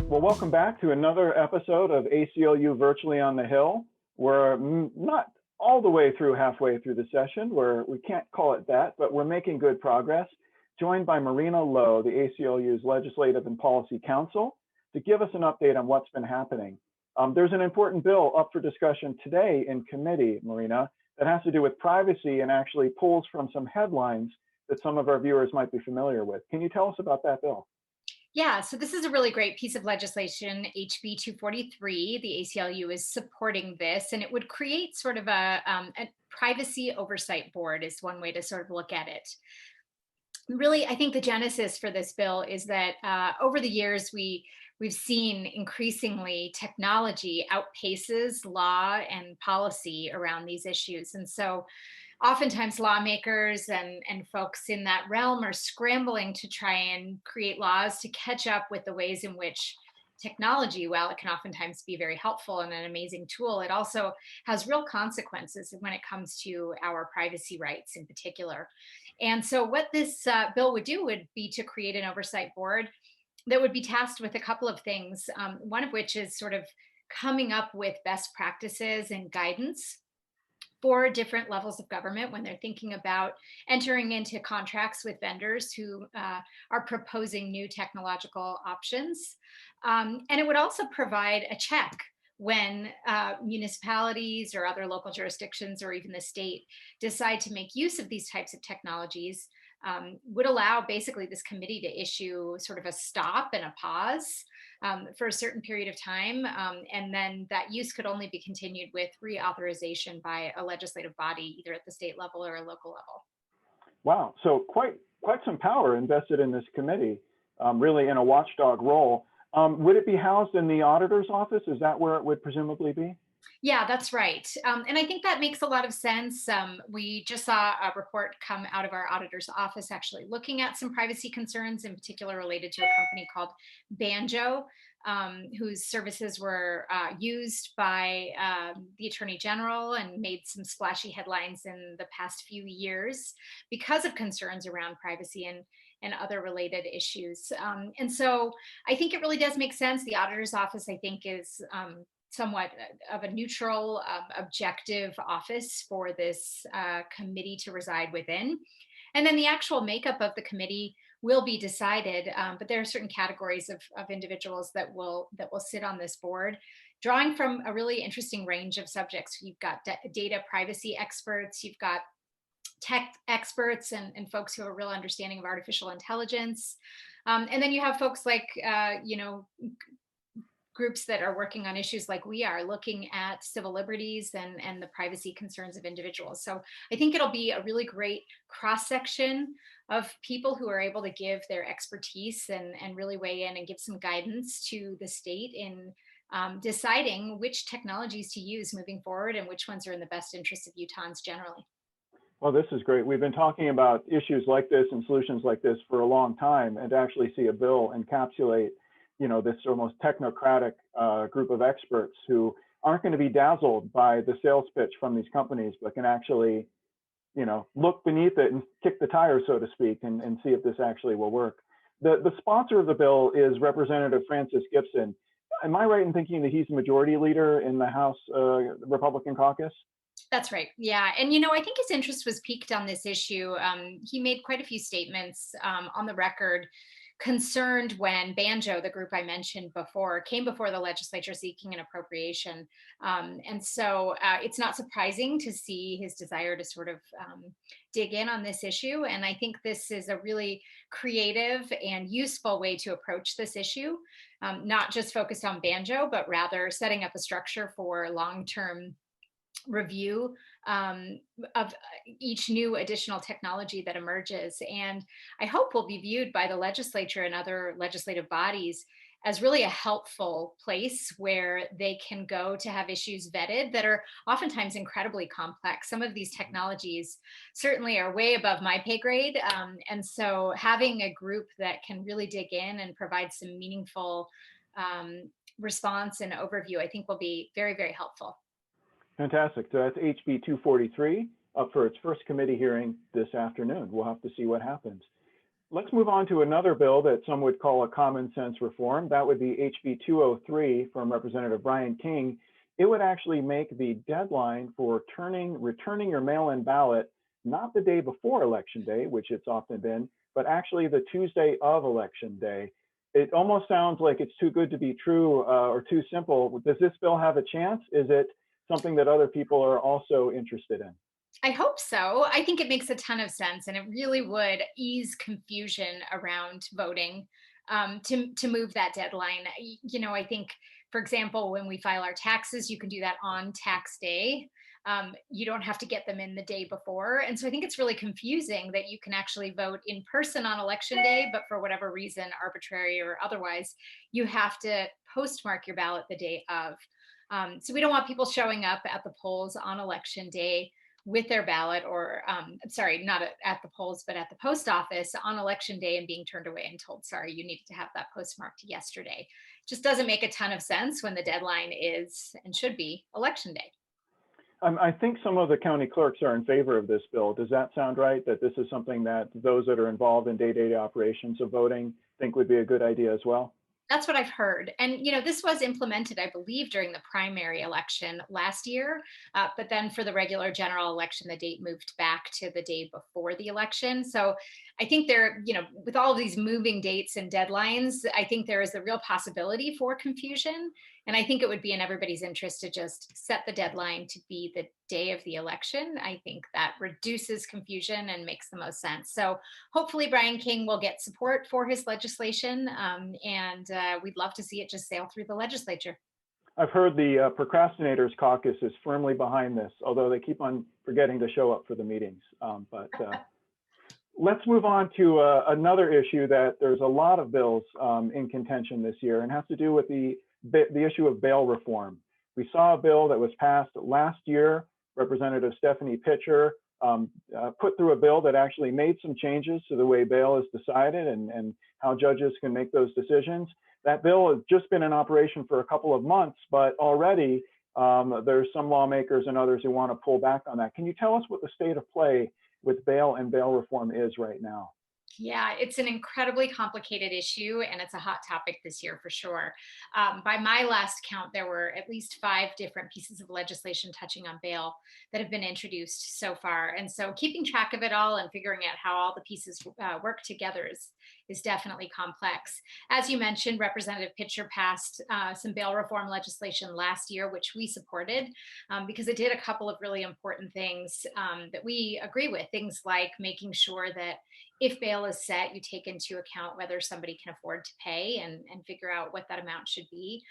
Well, welcome back to another episode of ACLU Virtually on the Hill. We're not all the way through, halfway through the session, where we can't call it that, but we're making good progress. Joined by Marina Lowe, the ACLU's Legislative and Policy Counsel, to give us an update on what's been happening. There's an important bill up for discussion today in committee, Marina, that has to do with privacy and actually pulls from some headlines that some of our viewers might be familiar with. Can you tell us about that bill? Yeah, so this is a really great piece of legislation, HB 243. The ACLU is supporting this, and it would create sort of a privacy oversight board is one way to sort of look at it. Really, I think the genesis for this bill is that over the years, we've seen increasingly technology outpaces law and policy around these issues. And so oftentimes lawmakers and folks in that realm are scrambling to try and create laws to catch up with the ways in which technology, while it can oftentimes be very helpful and an amazing tool, it also has real consequences when it comes to our privacy rights in particular. And so what this bill would do would be to create an oversight board that would be tasked with a couple of things, one of which is sort of coming up with best practices and guidance for different levels of government when they're thinking about entering into contracts with vendors who are proposing new technological options. And it would also provide a check when municipalities or other local jurisdictions or even the state decide to make use of these types of technologies, would allow basically this committee to issue sort of a stop and a pause for a certain period of time. And then that use could only be continued with reauthorization by a legislative body, either at the state level or a local level. Wow, so quite some power invested in this committee, really in a watchdog role. Would it be housed in the auditor's office? Is that where it would presumably be? Yeah, that's right. And I think that makes a lot of sense. We just saw a report come out of our auditor's office actually looking at some privacy concerns, in particular related to a company called Banjo, whose services were used by the Attorney General and made some splashy headlines in the past few years because of concerns around privacy and other related issues. And so I think it really does make sense. The auditor's office, I think, is somewhat of a neutral, objective office for this committee to reside within. And then the actual makeup of the committee will be decided, but there are certain categories of individuals that will sit on this board, drawing from a really interesting range of subjects. You've got data privacy experts, you've got tech experts and folks who have a real understanding of artificial intelligence. And then you have folks like, groups that are working on issues like we are, looking at civil liberties and the privacy concerns of individuals. So I think it'll be a really great cross-section of people who are able to give their expertise and really weigh in and give some guidance to the state in deciding which technologies to use moving forward and which ones are in the best interest of Utahns generally. Well, this is great. We've been talking about issues like this and solutions like this for a long time, and to actually see a bill encapsulate this almost technocratic group of experts who aren't going to be dazzled by the sales pitch from these companies, but can actually, look beneath it and kick the tires, so to speak, and see if this actually will work. The sponsor of the bill is Representative Francis Gibson. Am I right in thinking that he's the majority leader in the House Republican caucus? That's right. Yeah. And, I think his interest was piqued on this issue. He made quite a few statements on the record concerned when Banjo, the group I mentioned before, came before the legislature seeking an appropriation. And so it's not surprising to see his desire to sort of dig in on this issue. And I think this is a really creative and useful way to approach this issue, not just focused on Banjo, but rather setting up a structure for long-term review of each new additional technology that emerges. And I hope will be viewed by the legislature and other legislative bodies as really a helpful place where they can go to have issues vetted that are oftentimes incredibly complex. Some of these technologies certainly are way above my pay grade. And so having a group that can really dig in and provide some meaningful response and overview, I think will be very, very helpful. Fantastic. So that's HB 243 up for its first committee hearing this afternoon. We'll have to see what happens. Let's move on to another bill that some would call a common sense reform. That would be HB 203 from Representative Brian King. It would actually make the deadline for returning your mail-in ballot not the day before Election Day, which it's often been, but actually the Tuesday of Election Day. It almost sounds like it's too good to be true or too simple. Does this bill have a chance? Is it something that other people are also interested in? I hope so. I think it makes a ton of sense, and it really would ease confusion around voting to move that deadline. I think, for example, when we file our taxes, you can do that on tax day. You don't have to get them in the day before. And so I think it's really confusing that you can actually vote in person on election day, but for whatever reason, arbitrary or otherwise, you have to postmark your ballot the day of. So we don't want people showing up at the polls on election day with their ballot, or sorry, not at the polls, but at the post office on election day and being turned away and told, sorry, you needed to have that postmarked yesterday. Just doesn't make a ton of sense when the deadline is and should be election day. I think some of the county clerks are in favor of this bill. Does that sound right? That this is something that those that are involved in day-to-day operations of voting think would be a good idea as well? That's what I've heard. And, this was implemented, I believe, during the primary election last year. But then for the regular general election, the date moved back to the day before the election. So I think with all of these moving dates and deadlines, I think there is a real possibility for confusion. And I think it would be in everybody's interest to just set the deadline to be the day of the election. I think that reduces confusion and makes the most sense. So hopefully Brian King will get support for his legislation, and we'd love to see it just sail through the legislature. I've heard the Procrastinators Caucus is firmly behind this, although they keep on forgetting to show up for the meetings. Let's move on to another issue that there's a lot of bills in contention this year, and has to do with the issue of bail reform. We saw a bill that was passed last year. Representative Stephanie Pitcher put through a bill that actually made some changes to the way bail is decided and how judges can make those decisions. That bill has just been in operation for a couple of months, but already there's some lawmakers and others who want to pull back on that. Can you tell us what the state of play with bail and bail reform is right now? Yeah, it's an incredibly complicated issue, and it's a hot topic this year for sure. By my last count, there were at least 5 different pieces of legislation touching on bail that have been introduced so far. And so keeping track of it all and figuring out how all the pieces work together is definitely complex. As you mentioned, Representative Pitcher passed some bail reform legislation last year, which we supported because it did a couple of really important things that we agree with. Things like making sure that if bail is set, you take into account whether somebody can afford to pay and figure out what that amount should be.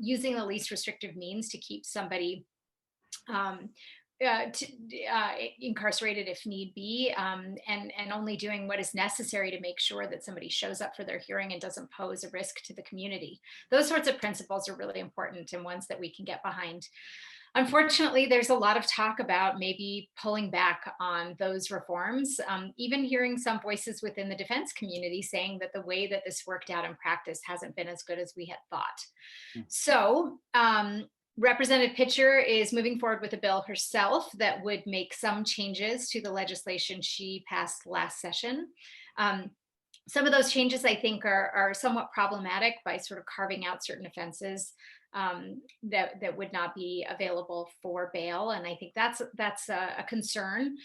Using the least restrictive means to keep somebody incarcerated if need be, and only doing what is necessary to make sure that somebody shows up for their hearing and doesn't pose a risk to the community. Those sorts of principles are really important and ones that we can get behind. Unfortunately, there's a lot of talk about maybe pulling back on those reforms, even hearing some voices within the defense community saying that the way that this worked out in practice hasn't been as good as we had thought. So Representative Pitcher is moving forward with a bill herself that would make some changes to the legislation she passed last session. Some of those changes, I think, are somewhat problematic by sort of carving out certain offenses that would not be available for bail, and I think that's a concern.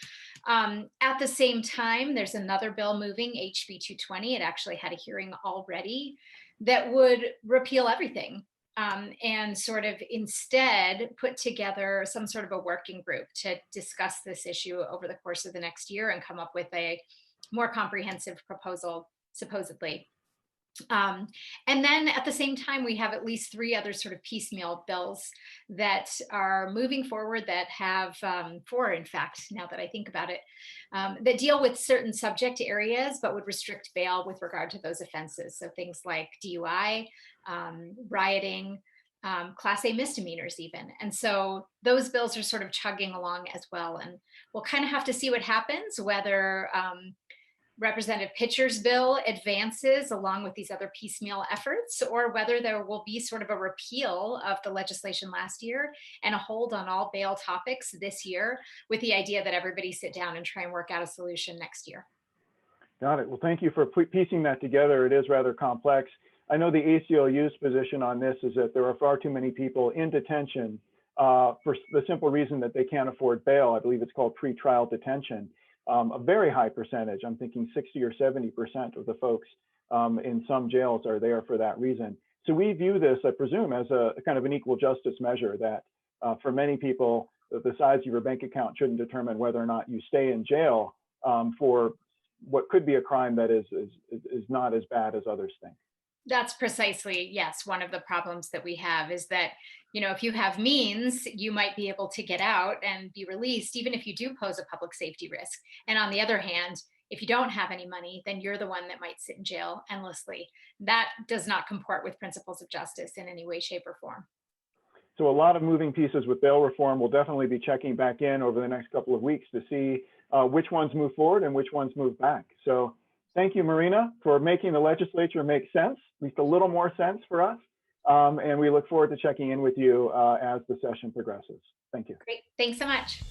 At the same time, there's another bill moving, HB 220. It actually had a hearing already that would repeal everything and sort of instead put together some sort of a working group to discuss this issue over the course of the next year and come up with a more comprehensive proposal, supposedly. And then at the same time, we have at least 3 other sort of piecemeal bills that are moving forward that have 4, in fact, now that I think about it, that deal with certain subject areas, but would restrict bail with regard to those offenses. So things like DUI, rioting, Class A misdemeanors even. And so those bills are sort of chugging along as well. And we'll kind of have to see what happens, whether Representative Pitcher's bill advances along with these other piecemeal efforts, or whether there will be sort of a repeal of the legislation last year and a hold on all bail topics this year, with the idea that everybody sit down and try and work out a solution next year. Got it. Well, thank you for piecing that together. It is rather complex. I know the ACLU's position on this is that there are far too many people in detention for the simple reason that they can't afford bail. I believe it's called pretrial detention. A very high percentage, I'm thinking 60 or 70% of the folks in some jails are there for that reason. So we view this, I presume, as a kind of an equal justice measure that for many people, the size of your bank account shouldn't determine whether or not you stay in jail for what could be a crime that is not as bad as others think. That's precisely, yes, one of the problems that we have is that, if you have means, you might be able to get out and be released, even if you do pose a public safety risk. And on the other hand, if you don't have any money, then you're the one that might sit in jail endlessly. That does not comport with principles of justice in any way, shape, or form. So a lot of moving pieces with bail reform. We'll definitely be checking back in over the next couple of weeks to see which ones move forward and which ones move back. So thank you, Marina, for making the legislature make sense, at least a little more sense for us. And we look forward to checking in with you as the session progresses. Thank you. Great. Thanks so much.